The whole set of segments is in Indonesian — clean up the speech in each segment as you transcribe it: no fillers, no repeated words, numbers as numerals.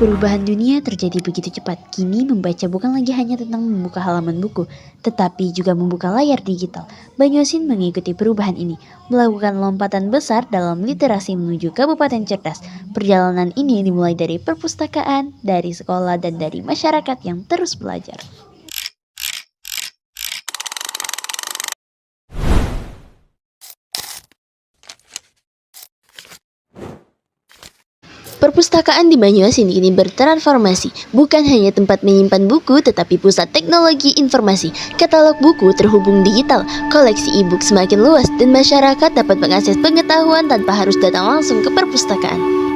Perubahan dunia terjadi begitu cepat. Kini membaca bukan lagi hanya tentang membuka halaman buku, tetapi juga membuka layar digital. Banyuasin mengikuti perubahan ini, melakukan lompatan besar dalam literasi menuju kabupaten cerdas. Perjalanan ini dimulai dari perpustakaan, dari sekolah, dan dari masyarakat yang terus belajar. Perpustakaan di Banyuasin kini bertransformasi, bukan hanya tempat menyimpan buku tetapi pusat teknologi informasi. Katalog buku terhubung digital, koleksi e-book semakin luas dan masyarakat dapat mengakses pengetahuan tanpa harus datang langsung ke perpustakaan.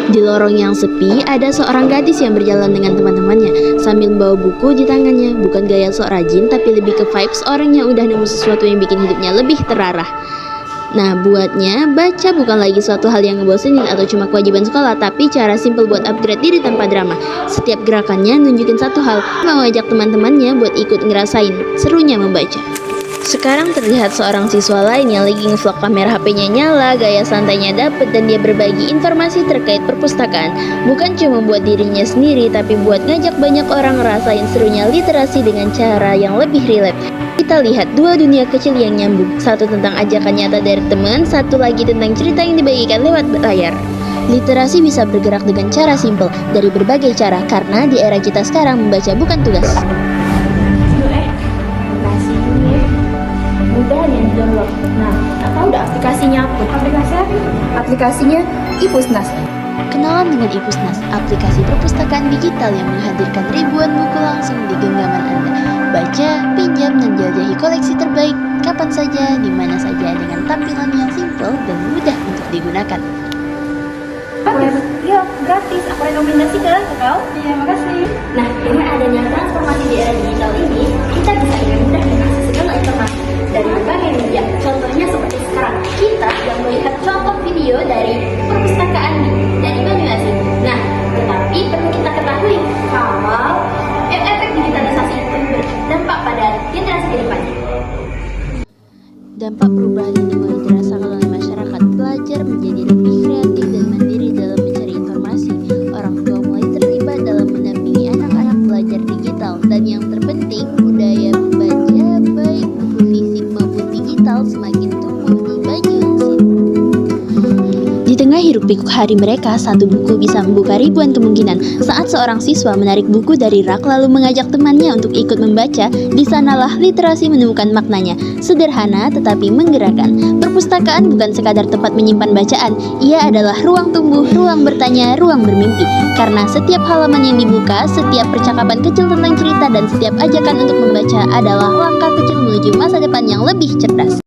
Di lorong yang sepi, ada seorang gadis yang berjalan dengan teman-temannya sambil membawa buku di tangannya. Bukan gaya sok rajin, tapi lebih ke vibes orang yang udah nemu sesuatu yang bikin hidupnya lebih terarah. Nah, buatnya, baca bukan lagi suatu hal yang ngebosenin atau cuma kewajiban sekolah, tapi cara simpel buat upgrade diri tanpa drama. Setiap gerakannya nunjukin satu hal, mau ajak teman-temannya buat ikut ngerasain serunya membaca. Sekarang terlihat seorang siswa lain yang lagi ngevlog, kamera HP-nya nyala, gaya santainya dapet, dan dia berbagi informasi terkait perpustakaan. Bukan cuma buat dirinya sendiri, tapi buat ngajak banyak orang ngerasain serunya literasi dengan cara yang lebih relate. Kita lihat dua dunia kecil yang nyambung, satu tentang ajakan nyata dari teman, satu lagi tentang cerita yang dibagikan lewat layar. Literasi bisa bergerak dengan cara simpel, dari berbagai cara, karena di era kita sekarang membaca bukan tugas. Mudah yang di-download. Nah, atau udah aplikasinya apa? Aplikasinya iPusnas. Kenalan dengan iPusnas, aplikasi perpustakaan digital yang menghadirkan ribuan buku langsung di genggaman Anda. Baca, pinjam, dan jelajahi koleksi terbaik kapan saja, di mana saja dengan tampilan yang simpel dan mudah untuk digunakan. Iya, gratis. Aku rekomendasikan ke kau. Iya, makasih. Nah, dengan adanya transformasi di era digital ini, kita bisa dengan mudah mengakses segala informasi dari berbagai media. Contohnya seperti sekarang, kita yang melihat contoh video dari perpustakaan dari Banyuasin. Nah, tetapi perlu kita ketahui kalau efek digitalisasi itu berdampak pada generasi kedepannya. Dampak perubahan ini mulai dirasakan oleh masyarakat. Pelajar menjadi lebih kreatif dan mandiri dalam mencari informasi. Orang tua mulai terlibat dalam mendampingi anak-anak belajar digital. Dan yang terpenting, budaya membaca baik buku fisik maupun digital semakin tumbuh di Banyuasin. Di tengah hiruk-pikuk hari mereka, satu buku bisa membuka ribuan kemungkinan. Saat seorang siswa menarik buku dari rak lalu mengajak temannya untuk ikut membaca, di sanalah literasi menemukan maknanya. Sederhana tetapi menggerakkan. Perpustakaan bukan sekadar tempat menyimpan bacaan, ia adalah ruang tumbuh, ruang bertanya, ruang bermimpi. Karena setiap halaman yang dibuka, setiap percakapan kecil tentang cerita, dan setiap ajakan untuk membaca adalah langkah kecil menuju masa depan yang lebih cerdas.